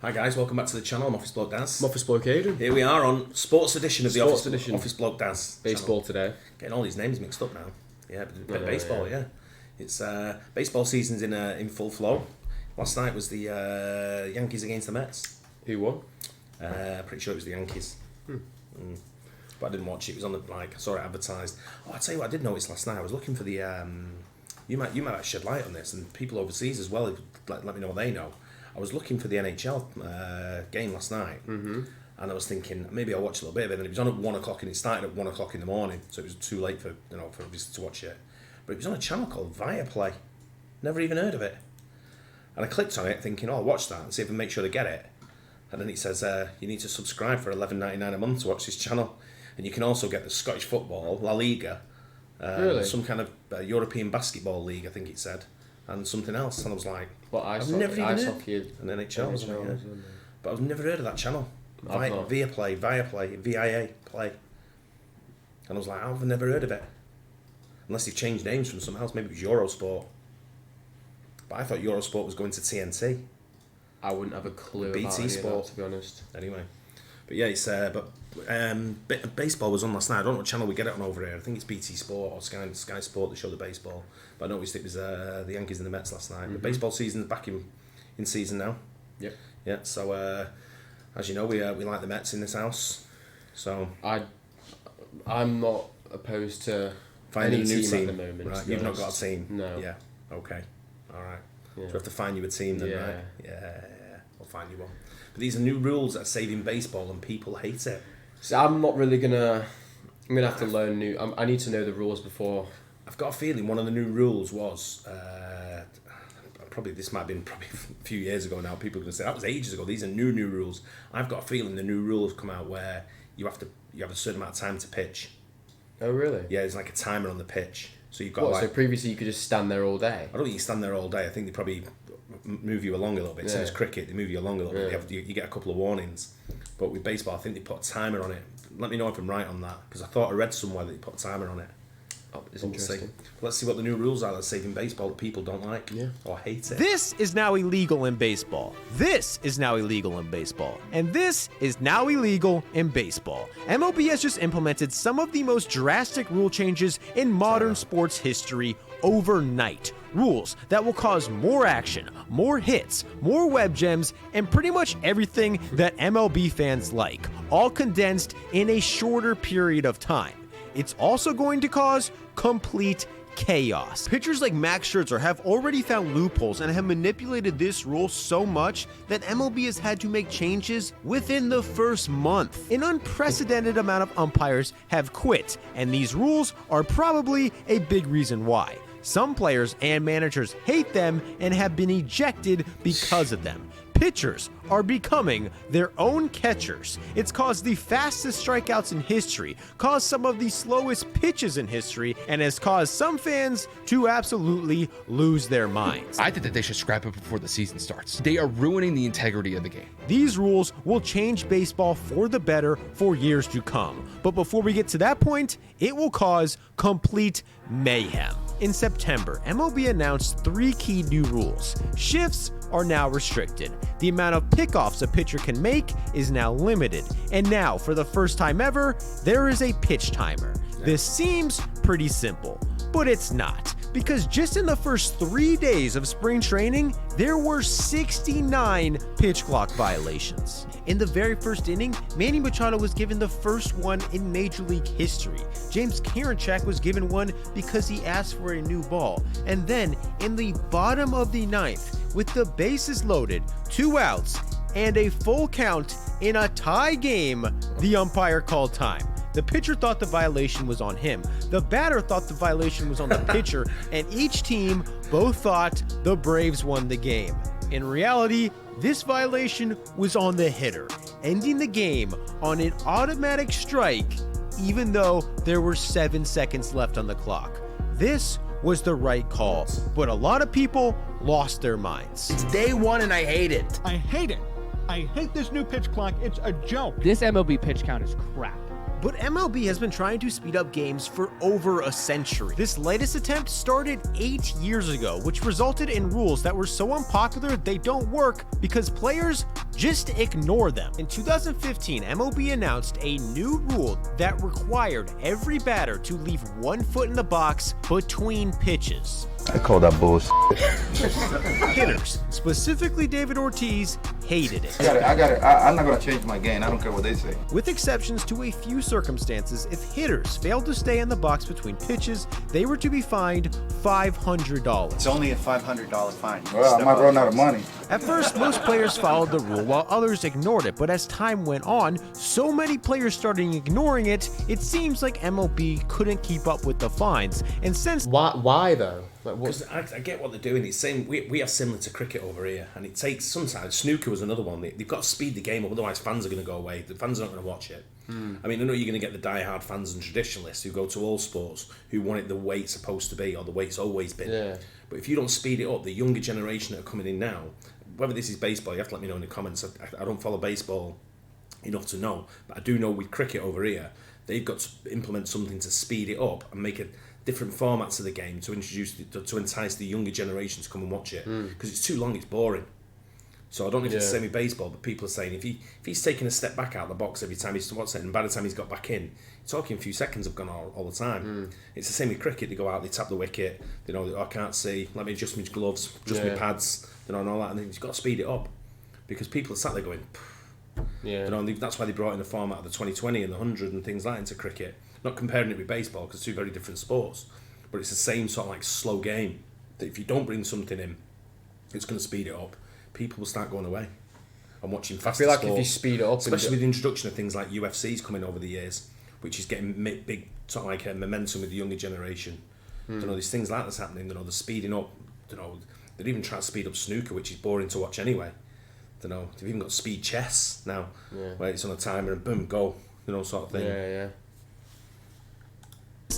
Hi guys, welcome back to the channel. I'm Office Bloke Daz. I'm Office Bloke Aidan. Here we are on Sports Edition of the Office Bloke Daz. Baseball today. Getting all these names mixed up now. Yeah, but baseball, yeah. It's baseball season's in full flow. Last night was the Yankees against the Mets. Who won? Pretty sure it was the Yankees. But I didn't watch it. It was on the I saw it advertised. Oh, I tell you what, I did notice last night. I was looking for the you might have shed light on this, and people overseas as well. Let me know what they know. I was looking for the NHL game last night, and I was thinking maybe I'll watch a little bit of it. And it was on at 1 o'clock, and it started at 1 o'clock in the morning, so it was too late for obviously to watch it. But it was on a channel called Viaplay. Never even heard of it. And I clicked on it, thinking, I'll watch that and see if I can make sure to get it. And then it says you need to subscribe for $11.99 a month to watch this channel, and you can also get the Scottish football, La Liga, really? Some kind of European basketball league, I think it said, and something else. And I was like, I've never even ice heard. hockey And NHL was on it, yeah. But I've never heard of that channel. Viaplay, VIA Play. And I was like, I've never heard of it. Unless they've changed names from something else. Maybe it was Eurosport. But I thought Eurosport was going to TNT. I wouldn't have a clue BT about any Sport, of that, to be honest. Anyway. But yeah, it's baseball was on last night. I don't know what channel we get it on over here. I think it's BT Sport or Sky Sport that show the baseball. But I noticed it was the Yankees and the Mets last night. The baseball season's back in season now. Yep. Yeah. So as you know, we like the Mets in this house. So I'm not opposed to finding any a new team team at the moment. Right. You've not got a team. No. Yeah. Okay. All right. Yeah. So we have to find you a team then, Yeah. right? Yeah. We'll find you one. But these are new rules that are saving baseball, and people hate it. So I'm not really gonna. I'm gonna have to learn new. I need to know the rules before. I've got a feeling one of the new rules was this might have been a few years ago now. People are going to say that was ages ago. These are new rules. I've got a feeling the new rules come out where you have a certain amount of time to pitch. Oh really? Yeah, there's like a timer on the pitch. So you've got so previously you could just stand there all day. I don't think you stand there all day. I think they probably move you along a little bit. Same as cricket, they move you along a little bit. You get a couple of warnings. But with baseball, I think they put a timer on it. Let me know if I'm right on that, because I thought I read somewhere that they put a timer on it. Oh, it's interesting. Let's see what the new rules are that's saving baseball that people don't like or hate it. This is now illegal in baseball. This is now illegal in baseball. And this is now illegal in baseball. MLB has just implemented some of the most drastic rule changes in modern sports history overnight. Rules that will cause more action, more hits, more web gems, and pretty much everything that MLB fans like, all condensed in a shorter period of time. It's also going to cause complete chaos. Pitchers like Max Scherzer have already found loopholes and have manipulated this rule so much that MLB has had to make changes within the first month. An unprecedented amount of umpires have quit, and these rules are probably a big reason why. Some players and managers hate them and have been ejected because of them. Pitchers are becoming their own catchers. It's caused the fastest strikeouts in history, caused some of the slowest pitches in history, and has caused some fans to absolutely lose their minds. I think that they should scrap it before the season starts. They are ruining the integrity of the game. These rules will change baseball for the better for years to come. But before we get to that point, it will cause complete mayhem. In September, MLB announced 3 key new rules. Shifts are now restricted. The amount of pickoffs a pitcher can make is now limited. And now, for the first time ever, there is a pitch timer. This seems pretty simple, but it's not. Because just in the first 3 days of spring training, there were 69 pitch clock violations. In the very first inning, Manny Machado was given the first one in Major League history. James Karinchak was given one because he asked for a new ball. And then, in the bottom of the 9th, with the bases loaded, 2 outs, and a full count in a tie game, the umpire called time. The pitcher thought the violation was on him. The batter thought the violation was on the pitcher, and each team both thought the Braves won the game. In reality, this violation was on the hitter, ending the game on an automatic strike, even though there were 7 seconds left on the clock. This was the right call, but a lot of people lost their minds. It's day 1 and I hate it. I hate it. I hate this new pitch clock. It's a joke. This MLB pitch count is crap. But MLB has been trying to speed up games for over a century. This latest attempt started 8 years ago, which resulted in rules that were so unpopular they don't work because players just ignore them. In 2015, MLB announced a new rule that required every batter to leave 1 foot in the box between pitches. I call that bullshit. Hitters, specifically David Ortiz, hated it. I'm not gonna change my game. I don't care what they say. With exceptions to a few circumstances, if hitters failed to stay in the box between pitches, they were to be fined $500. It's only a $500 fine. Well, I might run out of money. At first, most players followed the rule while others ignored it, but as time went on, so many players started ignoring it, it seems like MLB couldn't keep up with the fines. And since Why though? Like, what? Because I get what they're doing. It's same. We have similar to cricket over here, and it takes sometimes. Snooker was another one. They've got to speed the game up, otherwise fans are going to go away. The fans are not going to watch it. I mean, I know you're going to get the die-hard fans and traditionalists who go to all sports who want it the way it's supposed to be or the way it's always been. Yeah. But if you don't speed it up, the younger generation that are coming in now, whether this is baseball, you have to let me know in the comments. I don't follow baseball enough to know, but I do know with cricket over here, they've got to implement something to speed it up and make it different formats of the game to introduce to entice the younger generation to come and watch it because it's too long, it's boring. So I don't know if it's the same with baseball, but people are saying if he's taking a step back out of the box every time he's to watch it, and by the time he's got back in, talking a few seconds have gone all the time. It's the same with cricket. They go out, they tap the wicket, you know, I can't see, let me adjust my gloves, adjust my pads, you know, and all that, and then you've got to speed it up because people are sat there going, you know, and that's why they brought in the format of the 2020 and the 100 and things like that into cricket. Not comparing it with baseball because two very different sports, but it's the same sort of like slow game that if you don't bring something in, it's going to speed it up. People will start going away and watching faster I feel like sport, if you speed it up, especially with the introduction of things like UFC's coming over the years, which is getting big sort of like a momentum with the younger generation. You know, there's things like that's happening. You know, they're speeding up. You know, they're even trying to speed up snooker, which is boring to watch anyway. You know, they've even got speed chess now, where it's on a timer and boom, go. You know, sort of thing. Yeah.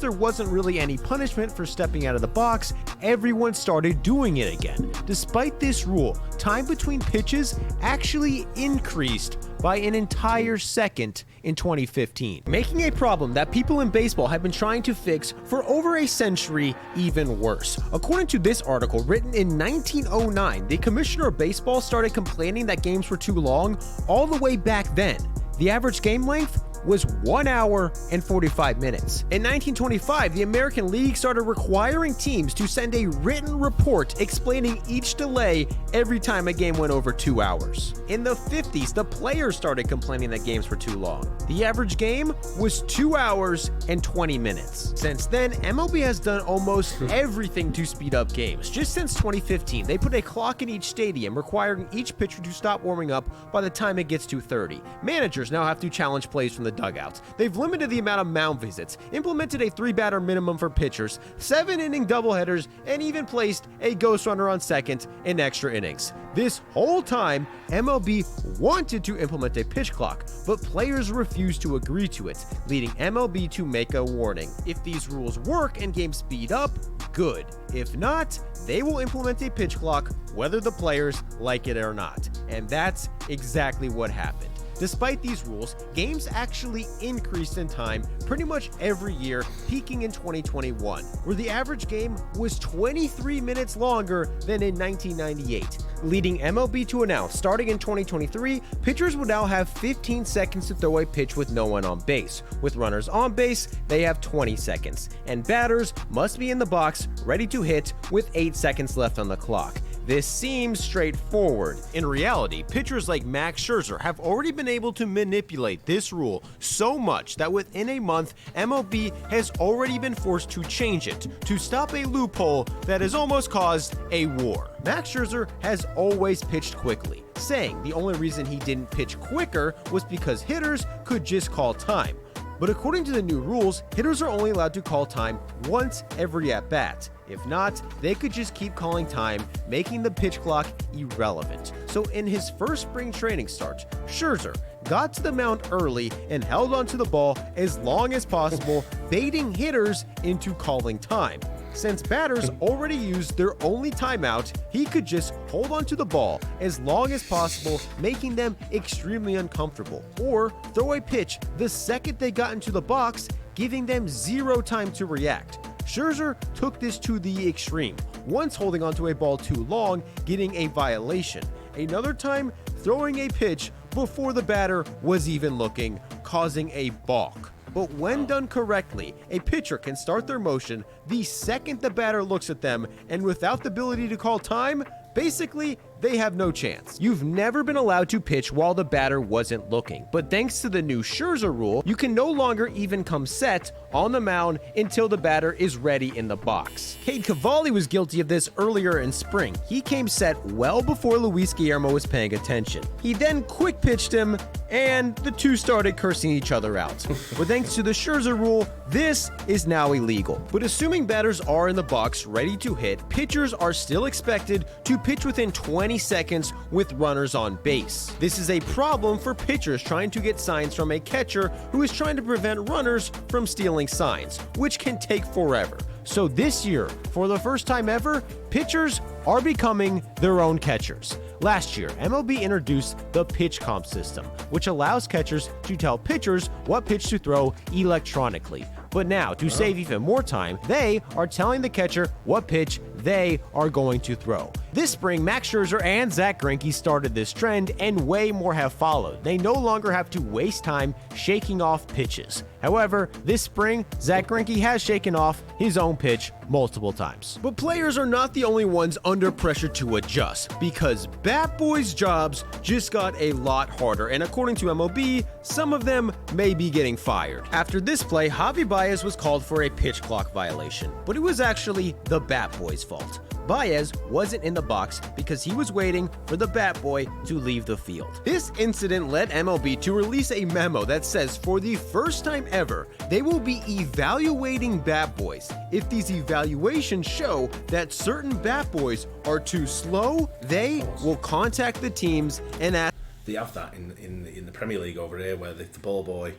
there wasn't really any punishment for stepping out of the box, everyone started doing it again. Despite this rule, time between pitches actually increased by an entire second in 2015, making a problem that people in baseball have been trying to fix for over a century even worse. According to this article written in 1909, the commissioner of baseball started complaining that games were too long all the way back then. The average game length was 1 hour and 45 minutes. In 1925, the American League started requiring teams to send a written report explaining each delay every time a game went over 2 hours. In the 50s, the players started complaining that games were too long. The average game was 2 hours and 20 minutes. Since then, MLB has done almost everything to speed up games. Just since 2015, they put a clock in each stadium requiring each pitcher to stop warming up by the time it gets to 30. Managers now have to challenge plays from the dugouts. They've limited the amount of mound visits, implemented a 3-batter minimum for pitchers, 7-inning doubleheaders, and even placed a ghost runner on second in extra innings. This whole time, MLB wanted to implement a pitch clock, but players refused to agree to it, leading MLB to make a warning. If these rules work and games speed up, good. If not, they will implement a pitch clock whether the players like it or not. And that's exactly what happened. Despite these rules, games actually increased in time pretty much every year, peaking in 2021, where the average game was 23 minutes longer than in 1998, leading MLB to announce starting in 2023, pitchers will now have 15 seconds to throw a pitch with no one on base. With runners on base, they have 20 seconds, and batters must be in the box ready to hit with 8 seconds left on the clock. This seems straightforward. In reality, pitchers like Max Scherzer have already been able to manipulate this rule so much that within a month, MLB has already been forced to change it to stop a loophole that has almost caused a war. Max Scherzer has always pitched quickly, saying the only reason he didn't pitch quicker was because hitters could just call time. But according to the new rules, hitters are only allowed to call time once every at-bat. If not, they could just keep calling time, making the pitch clock irrelevant. So in his first spring training start, Scherzer got to the mound early and held onto the ball as long as possible, baiting hitters into calling time. Since batters already used their only timeout, he could just hold onto the ball as long as possible, making them extremely uncomfortable, or throw a pitch the second they got into the box, giving them zero time to react. Scherzer took this to the extreme, once holding onto a ball too long, getting a violation. Another time, throwing a pitch before the batter was even looking, causing a balk. But when done correctly, a pitcher can start their motion the second the batter looks at them, and without the ability to call time, basically, they have no chance. You've never been allowed to pitch while the batter wasn't looking, but thanks to the new Scherzer rule, you can no longer even come set on the mound until the batter is ready in the box. Cade Cavalli was guilty of this earlier in spring. He came set well before Luis Guillermo was paying attention. He then quick pitched him, and the two started cursing each other out. But thanks to the Scherzer rule, this is now illegal. But assuming batters are in the box ready to hit, pitchers are still expected to pitch within 20 seconds with runners on base. This is a problem for pitchers trying to get signs from a catcher who is trying to prevent runners from stealing signs, which can take forever. So this year, for the first time ever, pitchers are becoming their own catchers. Last year, MLB introduced the pitch comp system, which allows catchers to tell pitchers what pitch to throw electronically. But now, to save even more time, they are telling the catcher what pitch they are going to throw. This spring, Max Scherzer and Zach Greinke started this trend, and way more have followed. They no longer have to waste time shaking off pitches. However, this spring, Zach Greinke has shaken off his own pitch multiple times. But players are not the only ones under pressure to adjust, because bat boys' jobs just got a lot harder, and according to MLB, some of them may be getting fired. After this play, Javi Baez was called for a pitch clock violation, but it was actually the bat boy's fault. Baez wasn't in the box because he was waiting for the bat boy to leave the field. This incident led MLB to release a memo that says for the first time ever, they will be evaluating bat boys. If these evaluations show that certain bat boys are too slow, they will contact the teams and ask. They have that in the Premier League over here, where if the ball boy,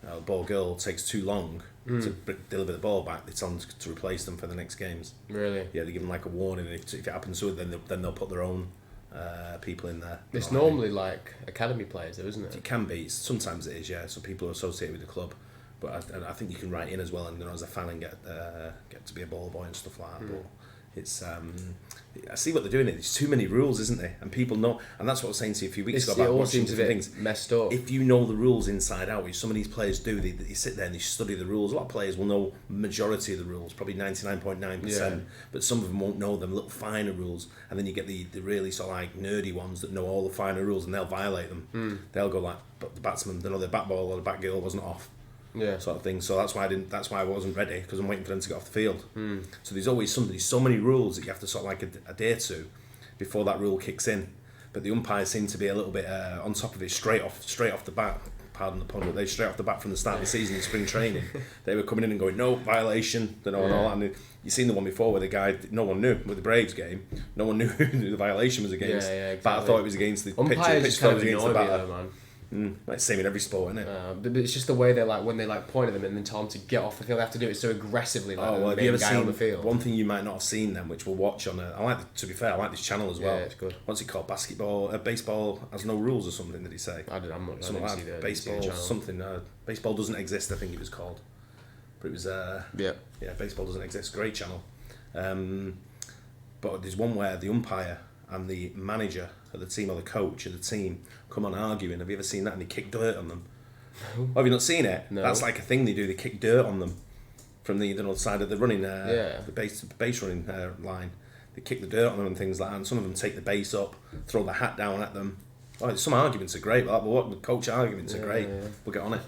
the ball girl takes too long to deliver the ball back, they tell them to replace them for the next games. Really? Yeah, they give them like a warning, and if it happens to it, then they'll put their own people in there. It's normally like academy players, though, isn't it? It can be. Sometimes it is, yeah. So people are associated with the club, but I think you can write in as well, and as a fan, and get to be a ball boy and stuff like that. But it's I see what they're doing. There's too many rules, isn't there? And people know, and that's what I was saying to you a few weeks ago about watching different things. Messed up. If you know the rules inside out, which some of these players do, they sit there and they study the rules. A lot of players will know majority of the rules, probably 99.9%, but some of them won't know them little finer rules. And then you get the really sort of like nerdy ones that know all the finer rules, and they'll violate them. They'll go like, but the batsman, they know their bat ball or the bat girl wasn't off. Yeah, sort of thing. So that's why I wasn't ready, because I'm waiting for them to get off the field. So there's always so many rules that you have to sort of like adhere to before that rule kicks in. But the umpires seem to be a little bit on top of it straight off the bat. Pardon the pun, but they straight off the bat from the start of the season in spring training. They were coming in and going, no violation, and all that. And you've seen the one before where the guy, no one knew with the Braves game, no one knew who the violation was against. Yeah, exactly. But I thought it was against the pitcher. Umpires just kind of against the annoy me batter. though, man. Like same in every sport, isn't it? But it's just the way they when they point at them and then tell them to get off the field. They have to do it so aggressively. Like have you ever guy seen on the field. One thing you might not have seen then, which we'll watch on? To be fair, I like this channel as well. Yeah, it's good. What's it called? Baseball has no rules or something. Did he say? I'm not. Something like that. Baseball something. Baseball doesn't exist. I think it was called. But it was. Yeah. Baseball doesn't exist. Great channel. But there's one where the umpire and the manager of the team or the coach of the team come on arguing. Have you ever seen that? And they kick dirt on them. No. Have you not seen it? No. That's like a thing they do. They kick dirt on them from the other side of the running, the base running line. They kick the dirt on them and things like that. And some of them take the base up, throw the hat down at them. Some arguments are great. But what coach arguments are great. Yeah. We'll get on it.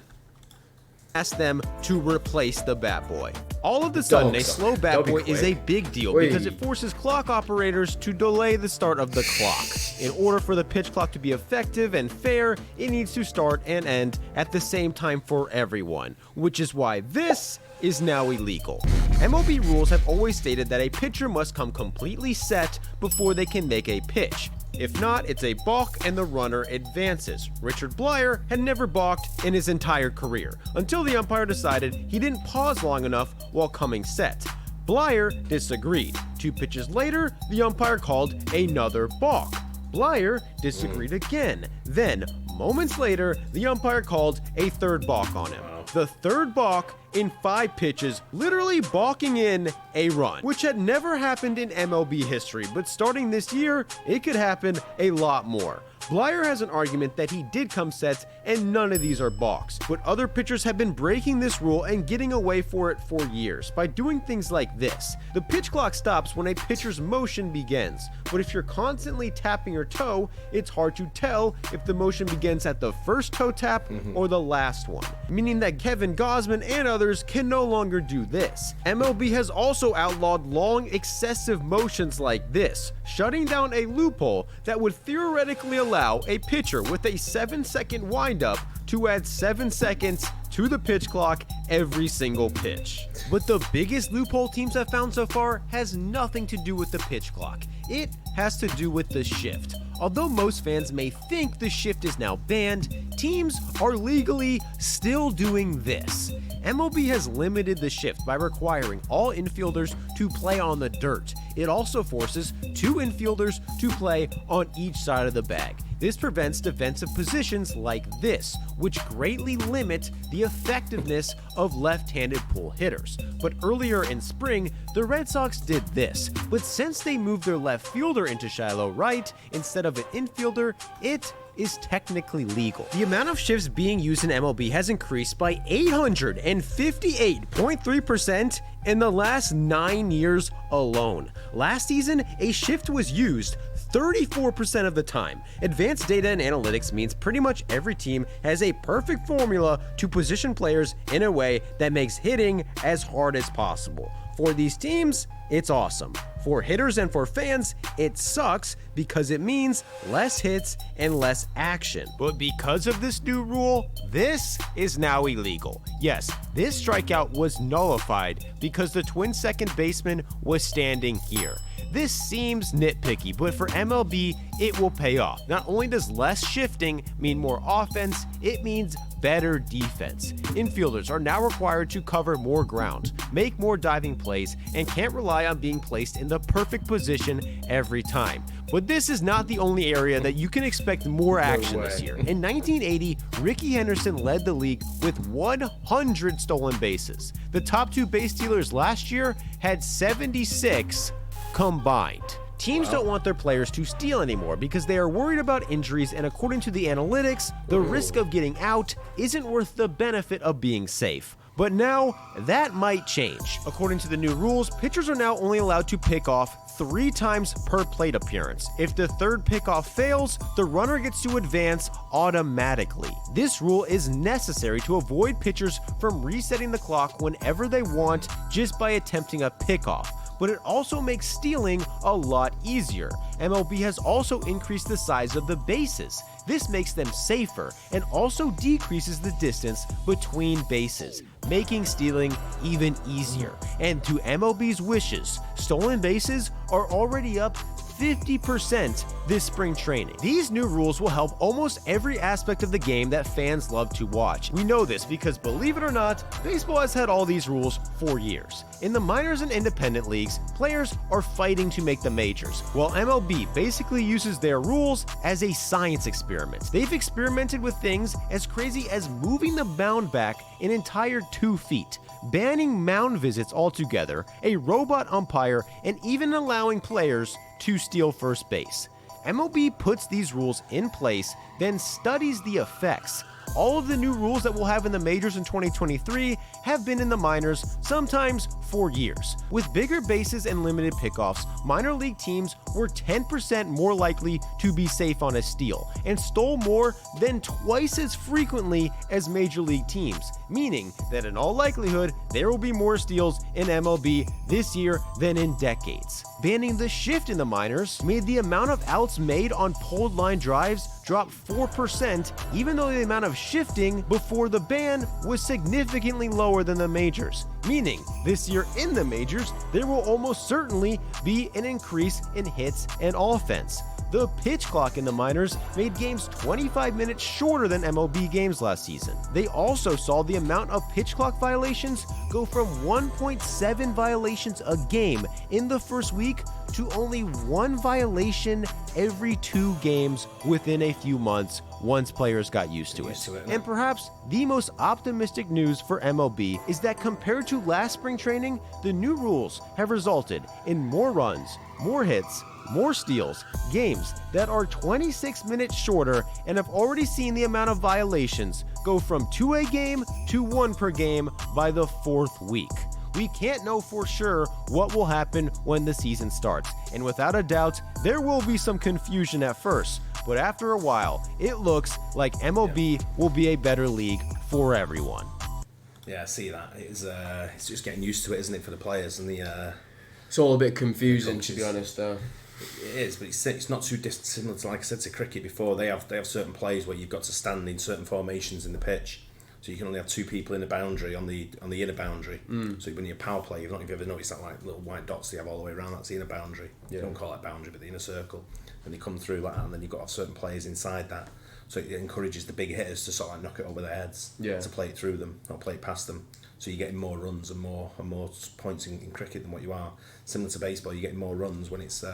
Ask them to replace the bat boy. All of a sudden, a slow bat boy is a big deal because it forces clock operators to delay the start of the clock. In order for the pitch clock to be effective and fair, it needs to start and end at the same time for everyone, which is why this is now illegal. MLB rules have always stated that a pitcher must come completely set before they can make a pitch. If not, it's a balk and the runner advances. Richard Blyer had never balked in his entire career, until the umpire decided he didn't pause long enough while coming set. Blyer disagreed. 2 pitches later, the umpire called another balk. Blyer disagreed again. Then, moments later, the umpire called a third balk on him. The third balk in 5 pitches, literally balking in a run, which had never happened in MLB history, but starting this year, it could happen a lot more. Blyer has an argument that he did come sets and none of these are balks, but other pitchers have been breaking this rule and getting away for it for years by doing things like this. The pitch clock stops when a pitcher's motion begins, but if you're constantly tapping your toe, it's hard to tell if the motion begins at the first toe tap or the last one, meaning that Kevin Gausman and others can no longer do this. MLB has also outlawed long, excessive motions like this, shutting down a loophole that would theoretically allow a pitcher with a 7-second windup to add 7 seconds to the pitch clock every single pitch. But the biggest loophole teams have found so far has nothing to do with the pitch clock. It has to do with the shift. Although most fans may think the shift is now banned, teams are legally still doing this. MLB has limited the shift by requiring all infielders to play on the dirt. It also forces 2 infielders to play on each side of the bag. This prevents defensive positions like this, which greatly limit the effectiveness of left-handed pull hitters. But earlier in spring, the Red Sox did this, but since they moved their left fielder into shallow right instead of an infielder, it is technically legal. The amount of shifts being used in MLB has increased by 858.3% in the last 9 years alone. Last season, a shift was used 34% of the time. Advanced data and analytics means pretty much every team has a perfect formula to position players in a way that makes hitting as hard as possible. For these teams, it's awesome. For hitters and for fans, it sucks because it means less hits and less action. But because of this new rule, this is now illegal. Yes, this strikeout was nullified because the Twins' second baseman was standing here. This seems nitpicky, but for MLB, it will pay off. Not only does less shifting mean more offense, it means better defense. Infielders are now required to cover more ground, make more diving plays, and can't rely on being placed in the perfect position every time. But this is not the only area that you can expect more action this year. In 1980, Rickey Henderson led the league with 100 stolen bases. The top 2 base stealers last year had 76 combined. Teams don't want their players to steal anymore because they are worried about injuries, and according to the analytics, the risk of getting out isn't worth the benefit of being safe. But now, that might change. According to the new rules, pitchers are now only allowed to pick off 3 times per plate appearance. If the third pickoff fails, the runner gets to advance automatically. This rule is necessary to avoid pitchers from resetting the clock whenever they want just by attempting a pickoff. But it also makes stealing a lot easier. MLB has also increased the size of the bases. This makes them safer and also decreases the distance between bases, making stealing even easier. And to MLB's wishes, stolen bases are already up 50% this spring training. These new rules will help almost every aspect of the game that fans love to watch. We know this because, believe it or not, baseball has had all these rules for years. In the minors and independent leagues, players are fighting to make the majors, while MLB basically uses their rules as a science experiment. They've experimented with things as crazy as moving the mound back an entire 2 feet, banning mound visits altogether, a robot umpire, and even allowing players to steal first base. MLB puts these rules in place, then studies the effects. All of the new rules that we'll have in the majors in 2023 have been in the minors, sometimes for years. With bigger bases and limited pickoffs, minor league teams were 10% more likely to be safe on a steal and stole more than twice as frequently as major league teams, meaning that in all likelihood, there will be more steals in MLB this year than in decades. Banning the shift in the minors made the amount of outs made on pulled line drives drop 4%, even though the amount of shifting before the ban was significantly lower than the majors. Meaning, this year in the majors, there will almost certainly be an increase in hits and offense. The pitch clock in the minors made games 25 minutes shorter than MLB games last season. They also saw the amount of pitch clock violations go from 1.7 violations a game in the first week to only 1 violation every 2 games within a few months once players got used to it. And perhaps the most optimistic news for MLB is that compared to last spring training, the new rules have resulted in more runs, more hits, more steals, games that are 26 minutes shorter, and have already seen the amount of violations go from 2 a game to 1 per game by the 4th week. We can't know for sure what will happen when the season starts, and without a doubt, there will be some confusion at first, but after a while, it looks like MLB will be a better league for everyone. Yeah, I see that. It's just getting used to it, isn't it, for the players and the... It's all a bit confusing, to be honest, though. It is, but it's not too dissimilar to, like I said, to cricket before. They have certain plays where you've got to stand in certain formations in the pitch, so you can only have 2 people in the boundary on the inner boundary. So when you're power play, I don't know if you've ever noticed that like little white dots they have all the way around. That's the inner boundary. Yeah. You don't call it boundary, but the inner circle. When they come through like that, and then you've got to have certain players inside that. So it encourages the big hitters to sort of like knock it over their heads, to play it through them, not play it past them. So you're getting more runs and more points in cricket than what you are. Similar to baseball, you're getting more runs when it's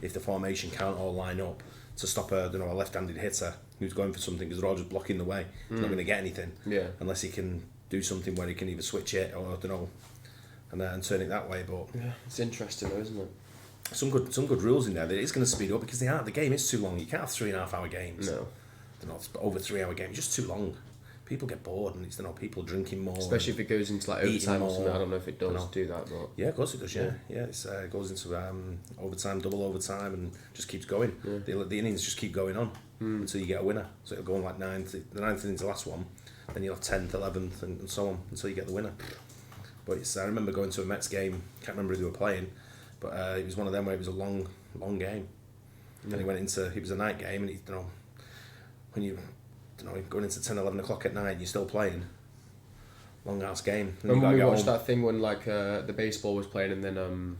if the formation can't all line up to stop a left-handed hitter who's going for something, because they're all just blocking the way. He's not going to get anything unless he can do something where he can either switch it or and turn it that way. But it's interesting though, isn't it? Some good rules in there that it's going to speed up, because the game is too long. You can't have 3.5 hour games. No. Over 3 hour games. It's just too long. People get bored, and it's people drinking more. Especially if it goes into like overtime or something. I don't know if it does do that, but yeah, of course it does. Yeah. It goes into overtime, double overtime, and just keeps going. The innings just keep going on until you get a winner. So it'll go on like the 9th innings, the last one. Then you'll have 10th, 11th, and so on until you get the winner. But I remember going to a Mets game. Can't remember who they were playing, but it was one of them where it was a long game. And it was a night game, and when you going into 10, 11 o'clock at night, you're still playing. Long ass game. Remember when we watched that thing when the baseball was playing and then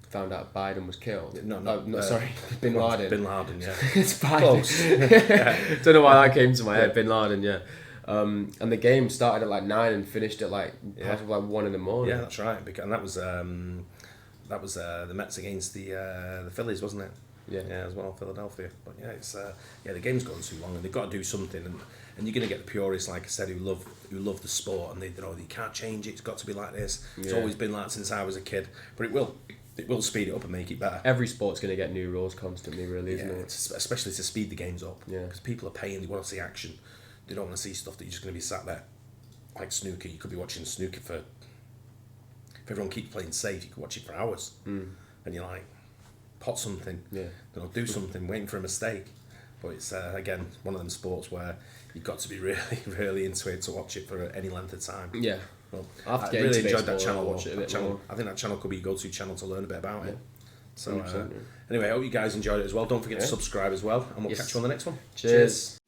found out Biden was killed? No, sorry, Bin Laden. Bin Laden, yeah. It's Biden. Close. Don't know why that came to my head. Bin Laden, yeah. And the game started at like 9 and finished at like 1 in the morning. Yeah, that's right. And that was the Mets against the Phillies, wasn't it? Yeah, as well, Philadelphia. But the game's going too long, and they've got to do something. And you're going to get the purists, like I said, who love the sport, and they can't change it. It's got to be like this. It's always been like that since I was a kid. But it will speed it up and make it better. Every sport's going to get new rules constantly, really, isn't it? Especially to speed the games up. Yeah. Because people are paying, they want to see action. They don't want to see stuff that you're just going to be sat there. Like snooker, you could be watching snooker if everyone keeps playing safe, you could watch it for hours. And you're like, pot something, do something, waiting for a mistake. But it's again one of them sports where you've got to be really, really into it to watch it for any length of time. Yeah, well, I really enjoyed that channel. I think that channel could be your go-to channel to learn a bit about it. So anyway, I hope you guys enjoyed it as well. Don't forget to subscribe as well, and we'll catch you on the next one. Cheers.